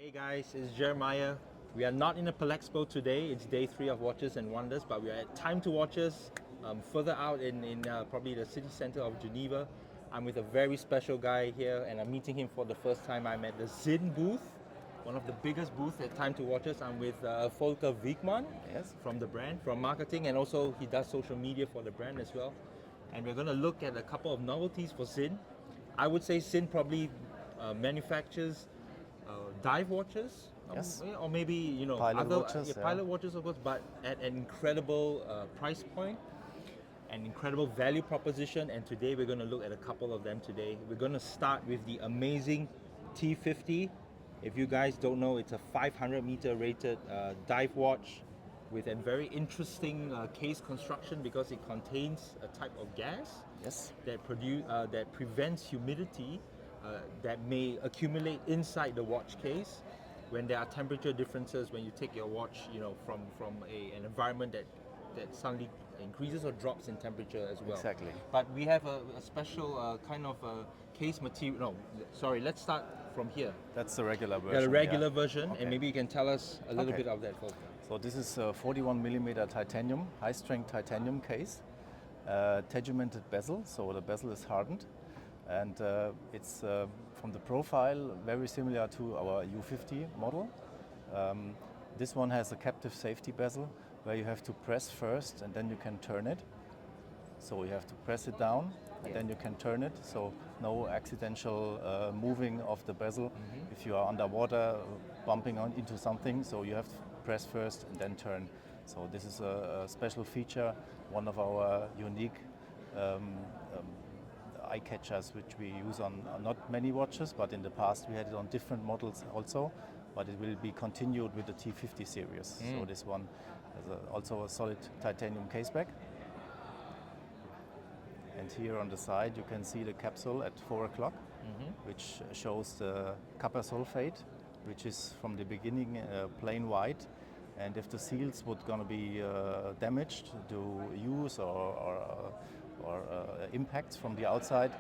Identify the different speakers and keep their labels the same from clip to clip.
Speaker 1: Hey guys, it's Jeremiah. We are not in a Palexpo today. It's day 3 of Watches and Wonders, but we are at Time to Watches, further out in probably the city center of Geneva. I'm with a very special guy here, and I'm meeting him for the first time. I'm at the Sinn booth, one of the biggest booths at Time to Watches. I'm with Volker Wiegmann from the brand, from marketing, and also he does social media for the brand as well. And we're going to look at a couple of novelties for Sinn. I would say Sinn probably manufactures dive watches,
Speaker 2: Yes.
Speaker 1: or maybe
Speaker 2: Pilot
Speaker 1: other
Speaker 2: watches, yeah.
Speaker 1: pilot watches, of course, but at an incredible price point, an incredible value proposition. And today we're going to look at a couple of them. Today we're going to start with the amazing T50. If you guys don't know, it's a 500 meter rated dive watch with a very interesting case construction because it contains a type of gas
Speaker 2: Yes.
Speaker 1: that prevents humidity that may accumulate inside the watch case when there are temperature differences, when you take your watch from an environment that suddenly increases or drops in temperature as well.
Speaker 2: Exactly.
Speaker 1: But we have a special kind of case material. No, sorry, let's start from here.
Speaker 2: That's the regular version.
Speaker 1: Yeah, the regular
Speaker 2: yeah.
Speaker 1: version,
Speaker 2: Okay.
Speaker 1: and maybe you can tell us a little
Speaker 2: Okay.
Speaker 1: bit of that, folks.
Speaker 2: So this is a 41 millimeter titanium, high strength titanium case, tegimented bezel. So the bezel is hardened, and it's from the profile very similar to our U50 model. This one has a captive safety bezel where you have to press first and then you can turn it. So you have to press it down and then you can turn it. So no accidental moving of the bezel. If you are underwater, bumping into something, so you have to press first and then turn. So this is a special feature, one of our unique eye catchers, which we use on not many watches, but in the past we had it on different models also. But it will be continued with the T50 series. So this one has also a solid titanium caseback. And here on the side you can see the capsule at 4 o'clock, which shows the copper sulfate, which is from the beginning plain white. And if the seals would gonna be damaged to use or impacts from the outside,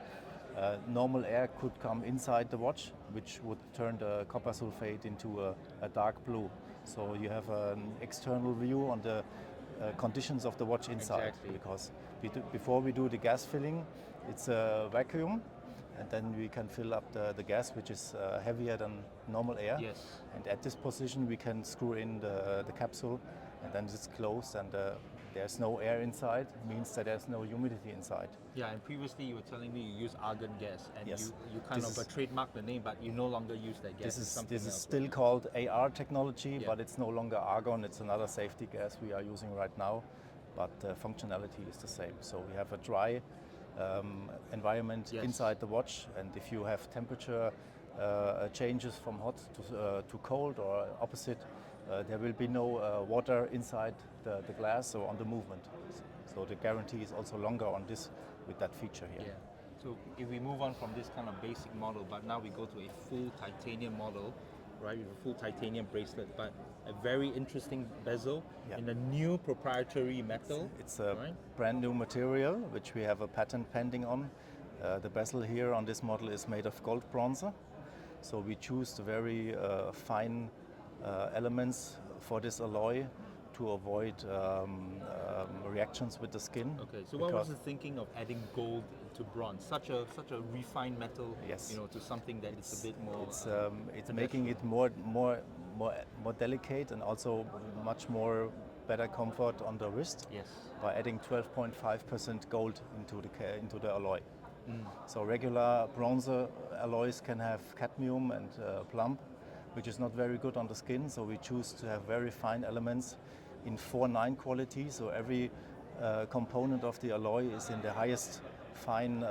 Speaker 2: normal air could come inside the watch, which would turn the copper sulfate into a dark blue. So you have an external view on the conditions of the watch inside.
Speaker 1: Exactly.
Speaker 2: Because before we do the gas filling, it's a vacuum, and then we can fill up the gas, which is heavier than normal air.
Speaker 1: Yes.
Speaker 2: And at this position we can screw in the capsule, and then it's closed, and there's no air inside. It means that there's no humidity inside.
Speaker 1: Yeah, and previously you were telling me you use argon gas, and
Speaker 2: Yes.
Speaker 1: you kind
Speaker 2: This
Speaker 1: of trademarked the name, but you no longer use that gas.
Speaker 2: This
Speaker 1: It's
Speaker 2: is
Speaker 1: something else.
Speaker 2: still called AR technology,
Speaker 1: Yeah.
Speaker 2: but it's no longer argon. It's another safety gas we are using right now, but functionality is the same. So we have a dry environment
Speaker 1: Yes.
Speaker 2: inside the watch, and if you have temperature changes from hot to cold or opposite, there will be no water inside the glass or on the movement. So the guarantee is also longer on this with that feature here.
Speaker 1: Yeah. So if we move on from this kind of basic model, but now we go to a full titanium model, right, with a full titanium bracelet, but a very interesting bezel
Speaker 2: Yeah.
Speaker 1: in a new proprietary metal.
Speaker 2: It's a
Speaker 1: right?
Speaker 2: brand new material which we have a patent pending on. The bezel here on this model is made of Goldbronze. So we choose the very fine elements for this alloy to avoid reactions with the skin.
Speaker 1: Okay. So what was
Speaker 2: because
Speaker 1: the thinking of adding gold to bronze? Such a refined metal,
Speaker 2: Yes.
Speaker 1: to something that is a bit more.
Speaker 2: it's making it more delicate and also much more better comfort on the wrist
Speaker 1: Yes.
Speaker 2: by adding 12.5% gold into the alloy. So regular bronze alloys can have cadmium and plumb, which is not very good on the skin. So we choose to have very fine elements in 4-9 quality. So every component of the alloy is in the highest fine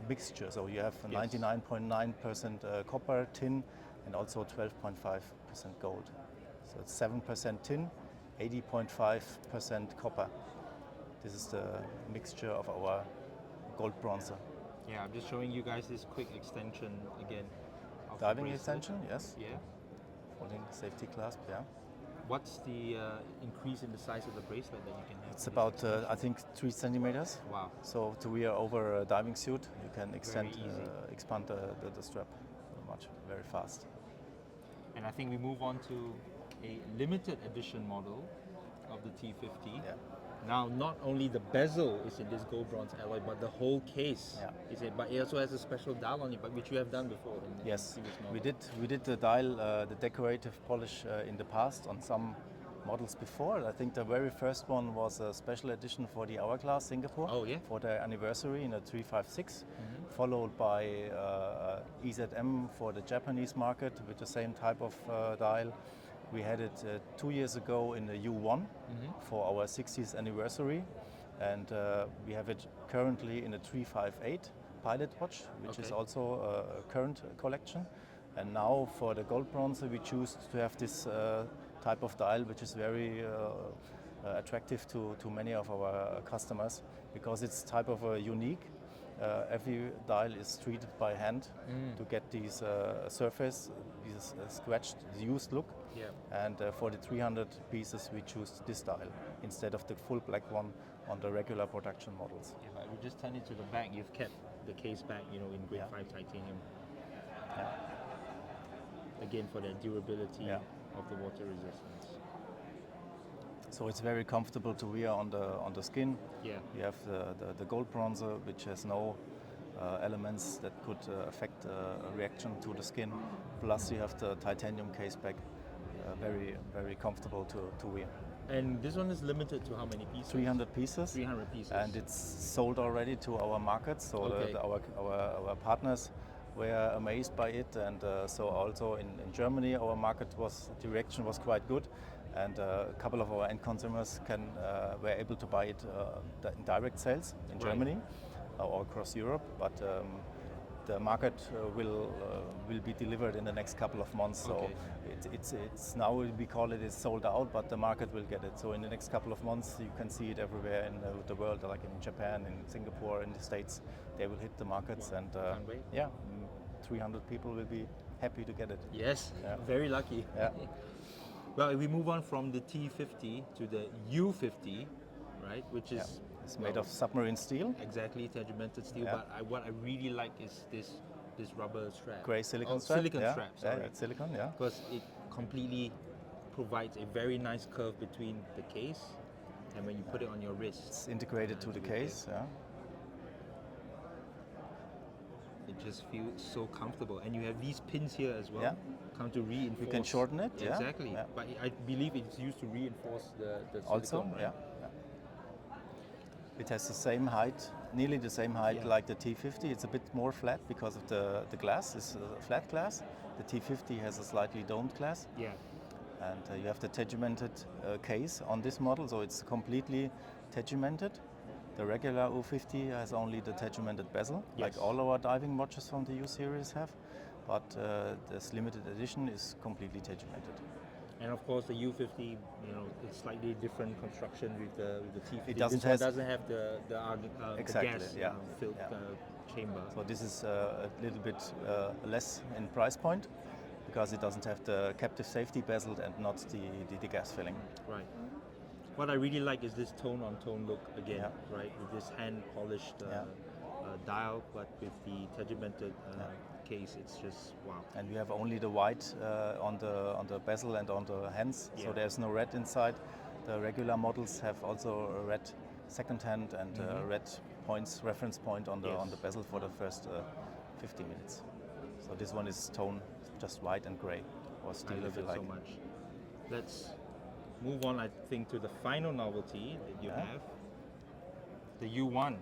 Speaker 2: mixture. So you have 99.9% copper, tin, and also 12.5% gold. So it's 7% tin, 80.5% copper. This is the mixture of our gold bronze.
Speaker 1: Yeah, I'm just showing you guys this quick extension again. Of the
Speaker 2: Diving
Speaker 1: bracelet.
Speaker 2: extension, yes.
Speaker 1: Yeah.
Speaker 2: Holding safety clasp, yeah.
Speaker 1: What's the increase in the size of the bracelet that you can have?
Speaker 2: It's about, I think, 3 centimeters.
Speaker 1: Wow.
Speaker 2: So to wear over a diving suit, you can
Speaker 1: easy.
Speaker 2: expand the strap. very fast.
Speaker 1: And I think we move on to a limited edition model of the T50.
Speaker 2: Yeah.
Speaker 1: Now, not only the bezel is in this gold bronze alloy, but the whole case is in. But it also has a special dial on it, but which you have done before in
Speaker 2: Yes,
Speaker 1: previous models.
Speaker 2: we did the dial, the decorative polish in the past on some models before. I think the very first one was a special edition for the Hourglass Singapore.
Speaker 1: Oh, yeah.
Speaker 2: For their anniversary in a 356, followed by EZM for the Japanese market with the same type of dial. We had it 2 years ago in the U1 for our 60th anniversary, and we have it currently in a 358 pilot watch, which is also a current collection. And now for the gold bronze, we choose to have this type of dial, which is very attractive to many of our customers because it's type of unique. Every dial is treated by hand to get these surface, these scratched, used look.
Speaker 1: Yeah.
Speaker 2: And for the 300 pieces, we choose this dial instead of the full black one on the regular production models.
Speaker 1: Yeah, but we just turn it to the back. You've kept the case back, in grade 5 titanium.
Speaker 2: Yeah.
Speaker 1: Again, for the durability of the water resistance.
Speaker 2: So it's very comfortable to wear on the skin.
Speaker 1: Yeah.
Speaker 2: You have the gold bronze, which has no elements that could affect a reaction to the skin. Plus you have the titanium case back, very, very comfortable to wear.
Speaker 1: And this one is limited to how many pieces?
Speaker 2: 300 pieces.
Speaker 1: 300 pieces.
Speaker 2: And it's sold already to our markets. So our partners were amazed by it. And so also in Germany, our market reaction was quite good. And a couple of our end consumers were able to buy it in direct sales in Germany or across Europe. But the market will be delivered in the next couple of months. So it's now we call it is sold out, but the market will get it. So in the next couple of months, you can see it everywhere in the world, like in Japan, in Singapore, in the States. They will hit the markets, and 300 people will be happy to get it.
Speaker 1: Yes, very lucky.
Speaker 2: Yeah.
Speaker 1: Well, if we move on from the T50 to the U50, right, which is
Speaker 2: it's made of submarine steel.
Speaker 1: Exactly, tegimented steel.
Speaker 2: Yeah.
Speaker 1: But what I really like is this rubber strap.
Speaker 2: Grey silicone strap.
Speaker 1: Silicone strap. Sorry.
Speaker 2: Yeah, it's silicone. Yeah.
Speaker 1: Because it completely provides a very nice curve between the case and when you put it on your wrist.
Speaker 2: It's integrated to the case. Yeah.
Speaker 1: It just feels so comfortable, and you have these pins here as well.
Speaker 2: Yeah.
Speaker 1: Come to reinforce.
Speaker 2: You can shorten it. Yeah.
Speaker 1: Exactly.
Speaker 2: Yeah.
Speaker 1: But I believe it's used to reinforce the silicone.
Speaker 2: Also,
Speaker 1: right?
Speaker 2: yeah. It has the same height, nearly the same height like the T50. It's a bit more flat because of the glass. It's a flat glass. The T50 has a slightly domed glass.
Speaker 1: Yeah.
Speaker 2: And you have the tegimented case on this model, so it's completely tegimented. The regular U50 has only the tegimented bezel, like all our diving watches from the U series have. But this limited edition is completely tegimented.
Speaker 1: And of course, the U50, it's slightly different construction with the T50.
Speaker 2: It doesn't
Speaker 1: have the
Speaker 2: exactly,
Speaker 1: gas filled chamber.
Speaker 2: So this is a little bit less in price point because it doesn't have the captive safety bezel and not the gas filling.
Speaker 1: Right. What I really like is this tone-on-tone look again, right? With this hand-polished dial, but with the tegimented case, it's just wow.
Speaker 2: And we have only the white on the bezel and on the hands, so there's no red inside. The regular models have also a red second hand and red reference point on the bezel for the first 50 minutes. So this one is tone just white and grey, or steel if you like.
Speaker 1: I love it so much. Let's move on, I think, to the final novelty that you have, the U1.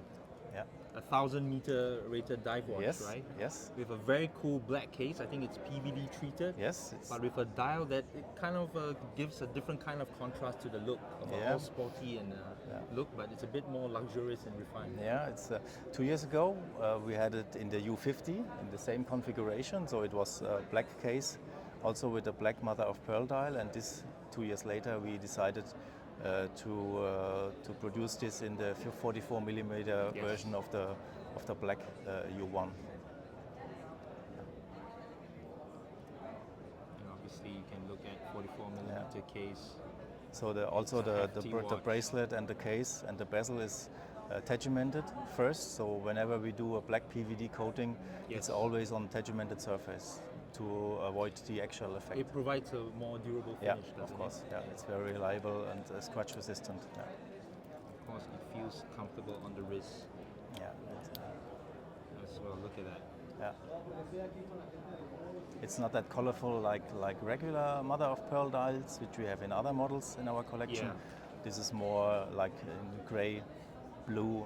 Speaker 2: Yeah.
Speaker 1: 1,000-meter rated dive watch, right?
Speaker 2: Yes.
Speaker 1: With a very cool black case. I think it's PVD treated.
Speaker 2: Yes.
Speaker 1: But with a dial that it kind of gives a different kind of contrast to the look of all sporty and look, but it's a bit more luxurious and refined.
Speaker 2: Yeah, it's 2 years ago we had it in the U50 in the same configuration. So it was a black case, also with a black mother of pearl dial, and this 2 years later we decided to produce this in the 44 millimeter version of the black U1.
Speaker 1: And obviously you can look at 44 millimeter case.
Speaker 2: So the bracelet and the case and the bezel is tegimented first. So whenever we do a black PVD coating, it's always on tegimented surface. to avoid the actual effect.
Speaker 1: It provides a more durable
Speaker 2: Yeah,
Speaker 1: finish, doesn't
Speaker 2: of course.
Speaker 1: it?
Speaker 2: Yeah, it's very reliable and scratch resistant. Yeah.
Speaker 1: Of course, it feels comfortable on the wrist
Speaker 2: Yeah,
Speaker 1: as well. Look at that.
Speaker 2: yeah. It's not that colorful like regular mother of pearl dials, which we have in other models in our collection.
Speaker 1: Yeah.
Speaker 2: This is more like in gray, blue,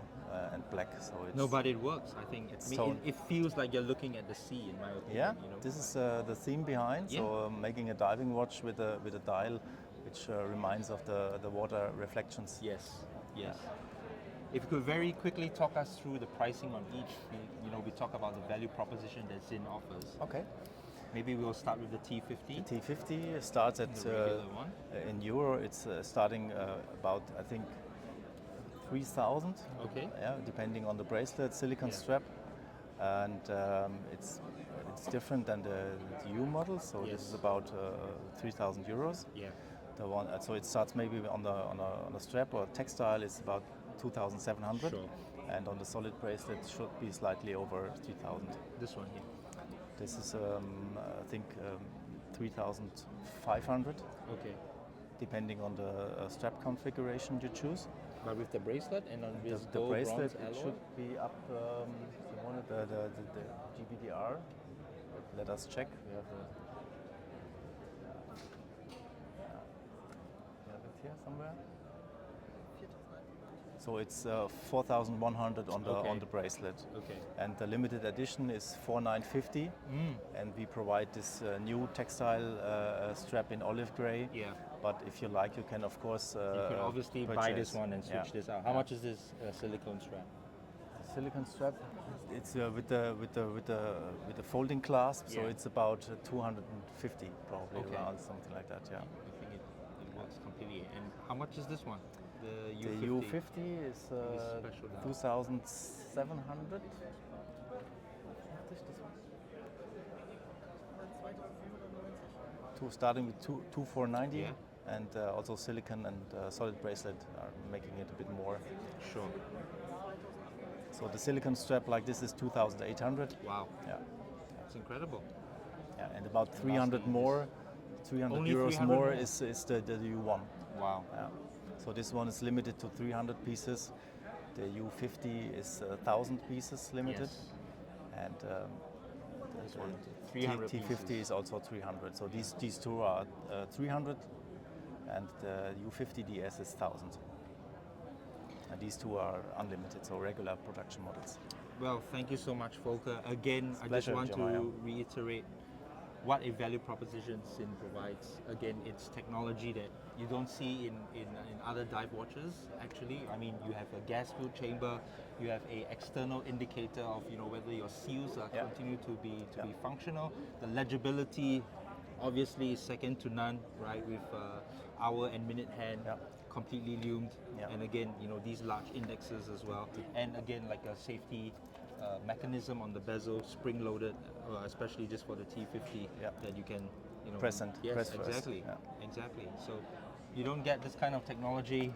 Speaker 2: and black. So it's
Speaker 1: No, but it works. I think
Speaker 2: It's
Speaker 1: it
Speaker 2: tone-
Speaker 1: it feels like you're looking at the sea, in my opinion.
Speaker 2: yeah.
Speaker 1: You know?
Speaker 2: This is the theme behind.
Speaker 1: Yeah.
Speaker 2: So making a diving watch with a dial, which reminds of the water reflections.
Speaker 1: Yes, yes. If you could very quickly talk us through the pricing on each, we talk about the value proposition that Sinn offers.
Speaker 2: Okay.
Speaker 1: Maybe we'll start with the T50.
Speaker 2: The T50 starts at
Speaker 1: The regular one.
Speaker 2: in euro. It's starting about I think 3,000.
Speaker 1: Okay.
Speaker 2: Yeah, depending on the bracelet, silicone
Speaker 1: Yeah.
Speaker 2: strap, and it's different than the U model. So
Speaker 1: Yes.
Speaker 2: this is about 3,000 euros.
Speaker 1: Yeah.
Speaker 2: The one, so it starts maybe on a strap or textile is about 2,700,
Speaker 1: Sure.
Speaker 2: and on the solid bracelet should be slightly over 3,000.
Speaker 1: This one here.
Speaker 2: This is I think 3,500,
Speaker 1: Okay.
Speaker 2: depending on the strap configuration you choose.
Speaker 1: But with the bracelet and on this
Speaker 2: The
Speaker 1: gold
Speaker 2: bracelet
Speaker 1: bronze
Speaker 2: it
Speaker 1: alloy.
Speaker 2: should be up the GBDR. Let us check. We have it here somewhere. So it's 4,100 on
Speaker 1: Okay.
Speaker 2: the bracelet,
Speaker 1: Okay.
Speaker 2: and the limited edition is 4,950. And we provide this new textile strap in olive gray.
Speaker 1: Yeah.
Speaker 2: But if you like, you can of course
Speaker 1: You can obviously buy this
Speaker 2: purchase.
Speaker 1: one and switch
Speaker 2: Yeah.
Speaker 1: this out. How much is this silicone strap?
Speaker 2: Silicone strap. It's with the folding clasp, so
Speaker 1: Yeah.
Speaker 2: it's about 250 probably
Speaker 1: Okay.
Speaker 2: around something like that. Yeah.
Speaker 1: I think it works completely. And how much is this one? The
Speaker 2: The
Speaker 1: U50.
Speaker 2: U50 is
Speaker 1: special dial.
Speaker 2: 2,700. Starting with 2,490,
Speaker 1: Yeah.
Speaker 2: and also silicone and solid bracelet are making it a bit more.
Speaker 1: Sure.
Speaker 2: So the silicone strap like this is 2,800.
Speaker 1: Wow.
Speaker 2: Yeah.
Speaker 1: It's incredible.
Speaker 2: Yeah, and about 300
Speaker 1: lastly,
Speaker 2: more, 300
Speaker 1: Only
Speaker 2: euros
Speaker 1: 300
Speaker 2: more
Speaker 1: more?
Speaker 2: is the U1.
Speaker 1: Wow.
Speaker 2: Yeah. So this one is limited to 300 pieces. The U50 is 1,000 pieces limited,
Speaker 1: Yes.
Speaker 2: and
Speaker 1: This one,
Speaker 2: the
Speaker 1: 300
Speaker 2: T50
Speaker 1: pieces.
Speaker 2: is also 300. So these two are 300, and the U50 DS is 1,000. And these two are unlimited, so regular production models.
Speaker 1: Well, thank you so much, Volker. Again, I just
Speaker 2: pleasure,
Speaker 1: want
Speaker 2: Jeremiah.
Speaker 1: to reiterate what a value proposition Sinn provides. Again, it's technology that you don't see in other dive watches. Actually, I mean, you have a gas-filled chamber, you have a external indicator of whether your seals are
Speaker 2: Yeah.
Speaker 1: continue to be
Speaker 2: Yeah.
Speaker 1: functional. The legibility, obviously, is second to none, right? With hour and minute hand.
Speaker 2: Yeah.
Speaker 1: Completely lumed,
Speaker 2: Yeah.
Speaker 1: and again, these large indexes as well, and again, like a safety mechanism on the bezel, spring-loaded, especially just for the T50,
Speaker 2: Yeah.
Speaker 1: that you can,
Speaker 2: Press and
Speaker 1: yes,
Speaker 2: press first.
Speaker 1: exactly,
Speaker 2: Yeah.
Speaker 1: exactly. So you don't get this kind of technology,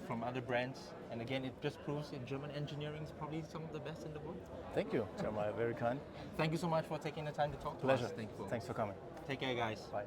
Speaker 1: from other brands, and again, it just proves in German engineering is probably some of the best in the world.
Speaker 2: Thank you, Jeremiah. Very kind.
Speaker 1: Thank you so much for taking the time to talk to
Speaker 2: Pleasure.
Speaker 1: us. Thank you.
Speaker 2: Thanks for coming.
Speaker 1: Take care, guys.
Speaker 2: Bye.